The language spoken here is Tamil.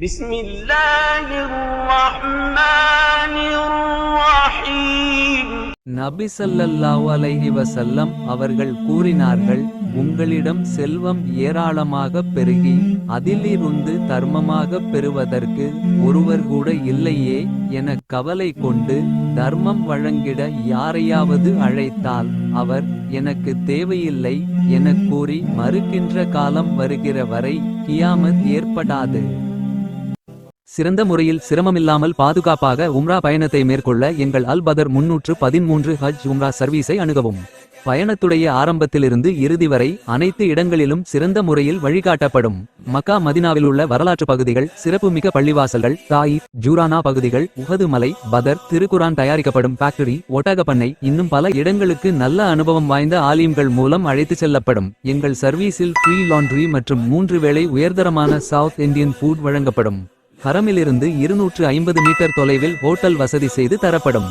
بسم الله الرحمن الرحيم. நபி ஸல்லல்லாஹு அலைஹி வஸல்லம் அவர்கள் கூறினார்கள், உங்களிடம் செல்வம் ஏராளமாகப் பெருகி அதிலிருந்து தர்மமாகப் பெறுவதற்கு ஒருவர் கூட இல்லையே எனக் கவலை கொண்டு தர்மம் வழங்கிட யாரையாவது அழைத்தால் அவர் எனக்கு தேவையில்லை எனக் கூறி மறுக்கின்ற காலம் வருகிற வரை கியாமத் ஏற்படாது. சிறந்த முறையில் சிரமமில்லாமல் பாதுகாப்பாக உம்ரா பயணத்தை மேற்கொள்ள எங்கள் அல் பதர் 313 ஹஜ் உம்ரா சர்வீஸை அணுகவும். பயணத்துடைய ஆரம்பத்திலிருந்து இறுதி வரை அனைத்து இடங்களிலும் சிறந்த முறையில் வழிகாட்டப்படும். மக்கா மதினாவில் உள்ள வரலாற்று பகுதிகள், சிறப்புமிக்க பள்ளிவாசல்கள், தாயிஃப், ஜூரானா பகுதிகள், உஹது மலை, பதர், திருக்குரான் தயாரிக்கப்படும் ஃபேக்டரி, ஒட்டகப்பண்ணை, இன்னும் பல இடங்களுக்கு நல்ல அனுபவம் வாய்ந்த ஆலிம்கள் மூலம் அழைத்து செல்லப்படும். எங்கள் சர்வீஸில் ஃப்ரீ லாண்ட்ரி மற்றும் 3 வேளை உயர்தரமான சவுத் இந்தியன் ஃபுட் வழங்கப்படும். ஹரமிலிருந்து 250 மீட்டர் தொலைவில் ஹோட்டல் வசதி செய்து தரப்படும்.